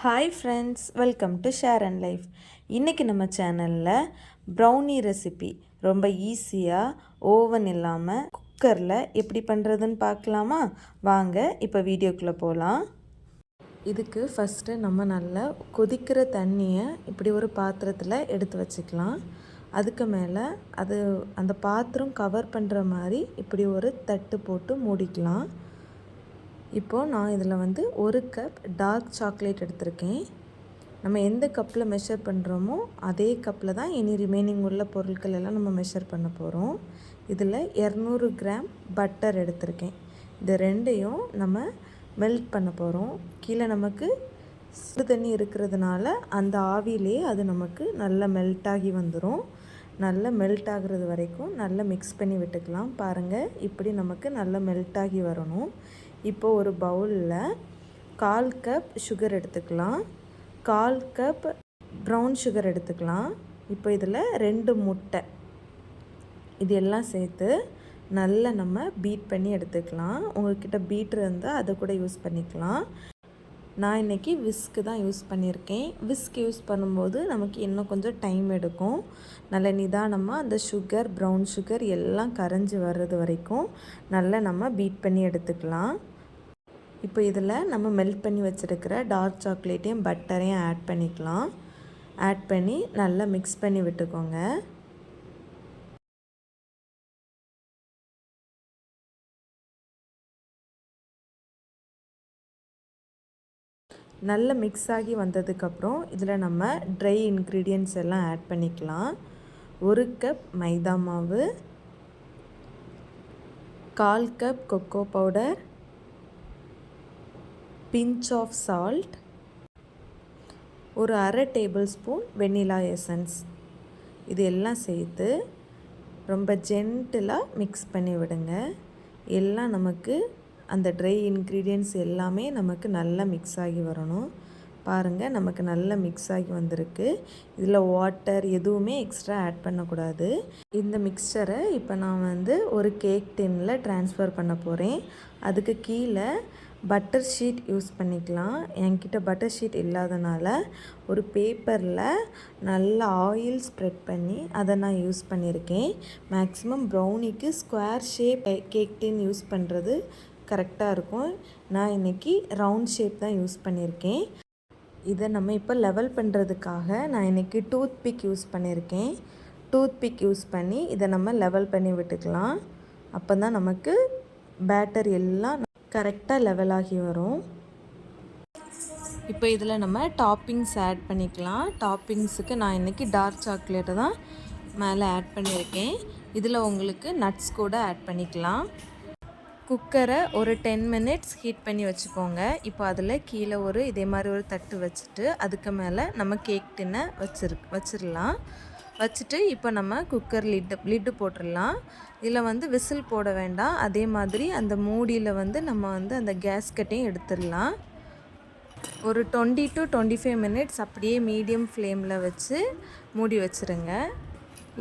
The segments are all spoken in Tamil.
Hi friends, welcome to share and life. இன்றைக்கி நம்ம சேனலில் ப்ரௌனி ரெசிபி ரொம்ப ஈஸியாக ஓவன் இல்லாமல் குக்கரில் எப்படி பண்ணுறதுன்னு பார்க்கலாமா? வாங்க இப்போ வீடியோக்குள்ளே போகலாம். இதுக்கு ஃபஸ்ட்டு நம்ம நல்லா கொதிக்கிற தண்ணியை இப்படி ஒரு பாத்திரத்தில் எடுத்து வச்சுக்கலாம். அதுக்கு மேலே அந்த பாத்திரம் கவர் பண்ணுற மாதிரி இப்படி ஒரு தட்டு போட்டு மூடிக்கலாம். இப்போது நான் இதில் ஒரு கப் டார்க் சாக்லேட் எடுத்திருக்கேன். நம்ம எந்த கப்பில் மெஷர் பண்ணுறோமோ அதே கப்பில் தான் இனி ரிமைனிங் உள்ள பொருட்கள் எல்லாம் நம்ம மெஷர் பண்ண போகிறோம். இதில் 200 கிராம் பட்டர் எடுத்திருக்கேன். இது ரெண்டையும் நம்ம மெல்ட் பண்ண போகிறோம். கீழே நமக்கு சுடு தண்ணி இருக்கிறதுனால அந்த ஆவிலே அது நமக்கு நல்லா மெல்ட் ஆகி வந்துடும். நல்லா மெல்ட் ஆகிறது வரைக்கும் நல்லா மிக்ஸ் பண்ணி விட்டுக்கலாம். பாருங்கள், இப்படி நமக்கு நல்லா மெல்ட் ஆகி வரணும். இப்போது ஒரு பவுலில் 1/4 கப் சுகர் எடுத்துக்கலாம். 1/4 கப் ப்ரௌன் சுகர் எடுத்துக்கலாம். இப்போ இதில் 2 முட்டை இது எல்லாம் சேர்த்து நல்லா நம்ம பீட் பண்ணி எடுத்துக்கலாம். உங்கள்கிட்ட பீட்ரு இருந்தால் அதை கூட யூஸ் பண்ணிக்கலாம். நான் இன்றைக்கி விஸ்க்கு தான் யூஸ் பண்ணியிருக்கேன். விஸ்க் யூஸ் பண்ணும்போது நமக்கு இன்னும் கொஞ்சம் டைம் எடுக்கும். நல்ல நிதானமாக அந்த சுகர், ப்ரௌன் சுகர் எல்லாம் கரைஞ்சி வர்றது வரைக்கும் நல்லா நம்ம பீட் பண்ணி எடுத்துக்கலாம். இப்போ இதில் நம்ம மெல்ட் பண்ணி வச்சுருக்கிற டார்க் சாக்லேட்டையும் பட்டரையும் ஆட் பண்ணிக்கலாம். ஆட் பண்ணி நல்லா மிக்ஸ் பண்ணி விட்டுக்கோங்க. நல்லா மிக்ஸ் ஆகி வந்ததுக்கப்புறம் இதில் நம்ம ட்ரை இன்க்ரீடியன்ட்ஸ் எல்லாம் ஆட் பண்ணிக்கலாம். 1 கப் மைதா மாவு, 1/4 cup cocoa powder, pinch of salt, ஒரு 1/2 டேபிள் ஸ்பூன் வெண்ணிலா எசன்ஸ், இது எல்லாம் சேர்த்து ரொம்ப ஜென்டிலாக மிக்ஸ் பண்ணி விடுங்க. எல்லாம் நமக்கு அந்த ட்ரை இன்க்ரீடியன்ட்ஸ் எல்லாமே நமக்கு நல்லா மிக்ஸ் ஆகி வரணும். பாருங்கள், நமக்கு நல்லா மிக்ஸ் ஆகி வந்திருக்கு. இதில் வாட்டர் எதுவுமே எக்ஸ்ட்ரா ஆட் பண்ணக்கூடாது. இந்த மிக்சரை இப்போ நான் ஒரு கேக் டின்னில் ட்ரான்ஸ்ஃபர் பண்ண போகிறேன். அதுக்கு கீழே பட்டர் ஷீட் யூஸ் பண்ணிக்கலாம். என்கிட்ட பட்டர் ஷீட் இல்லாதனால ஒரு பேப்பரில் நல்லா ஆயில் ஸ்ப்ரெட் பண்ணி அதை நான் யூஸ் பண்ணியிருக்கேன். மேக்ஸிமம் ப்ரௌனிக்கு square shape cake tin use பண்ணுறது கரெக்டாக இருக்கும். நான் இன்றைக்கி ரவுண்ட் ஷேப் தான் யூஸ் பண்ணியிருக்கேன். இதை நம்ம இப்போ லெவல் பண்ணுறதுக்காக நான் இன்றைக்கி டூத் பிக் யூஸ் பண்ணியிருக்கேன். டூத் பிக் யூஸ் பண்ணி இதை நம்ம லெவல் பண்ணி விட்டுக்கலாம். அப்போ தான் நமக்கு பேட்டர் எல்லாம் கரெக்டாக லெவலாகி வரும். இப்போ இதில் நம்ம டாப்பிங்ஸ் ஆட் பண்ணிக்கலாம். டாப்பிங்ஸுக்கு நான் இன்றைக்கி டார்க் சாக்லேட்டை தான் மேலே ஆட் பண்ணியிருக்கேன். இதில் உங்களுக்கு நட்ஸ் கூட ஆட் பண்ணிக்கலாம். குக்கரை ஒரு 10 மினிட்ஸ் ஹீட் பண்ணி வச்சுக்கோங்க. இப்போ அதில் கீழே இதே மாதிரி ஒரு தட்டு வச்சுட்டு அதுக்கு மேலே நம்ம கேக் டின்னை வச்சிடலாம். வச்சுட்டு இப்போ நம்ம குக்கர் லிட்டு போட்டுடலாம். இதில் விசில் போட வேண்டாம். அதே மாதிரி அந்த மூடியில் நம்ம அந்த கேஸ்கட்டையும் எடுத்துடலாம். ஒரு 20 to 25 மினிட்ஸ் அப்படியே மீடியம் ஃப்ளேமில் வச்சு மூடி வச்சுருங்க.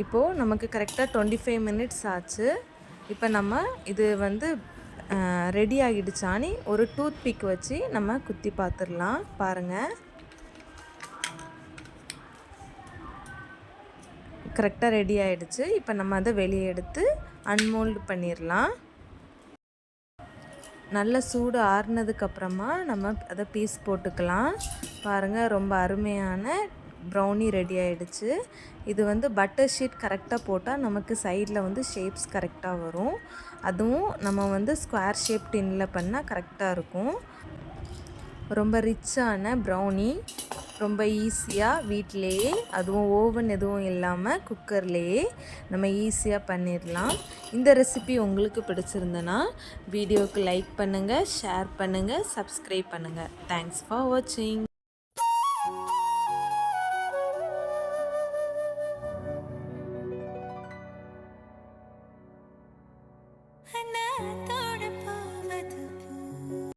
இப்போது நமக்கு கரெக்டாக 25 மினிட்ஸ் ஆச்சு. இப்போ நம்ம இது ரெடி ஆகிடுச்சானி ஒரு டூத் பிக் வச்சு நம்ம குத்தி பார்த்துடலாம். பாருங்கள், கரெக்டாக ரெடி ஆகிடுச்சு. இப்போ நம்ம அதை வெளியே எடுத்து அன்மோல்டு பண்ணிடலாம். நல்ல சூடு ஆறுனதுக்கப்புறமா நம்ம அதை பீஸ் போட்டுக்கலாம். பாருங்கள், ரொம்ப அருமையான ப்ரௌனி ரெடி ஆகிடுச்சு. இது பட்டர் ஷீட் கரெக்டாக போட்டால் நமக்கு சைடில் ஷேப்ஸ் கரெக்டாக வரும். அதுவும் நம்ம ஸ்கொயர் ஷேப் டின்னில் பண்ணால் கரெக்டாக இருக்கும். ரொம்ப ரிச்சான ப்ரௌனி ரொம்ப ஈஸியாக வீட்டிலையே, அதுவும் ஓவன் எதுவும் இல்லாமல் குக்கர்லேயே நம்ம ஈஸியாக பண்ணிடலாம். இந்த ரெசிபி உங்களுக்கு பிடிச்சிருந்தனா வீடியோவுக்கு லைக் பண்ணுங்கள், ஷேர் பண்ணுங்கள், சப்ஸ்கிரைப் பண்ணுங்கள். தேங்க்ஸ் ஃபார் வாட்சிங்.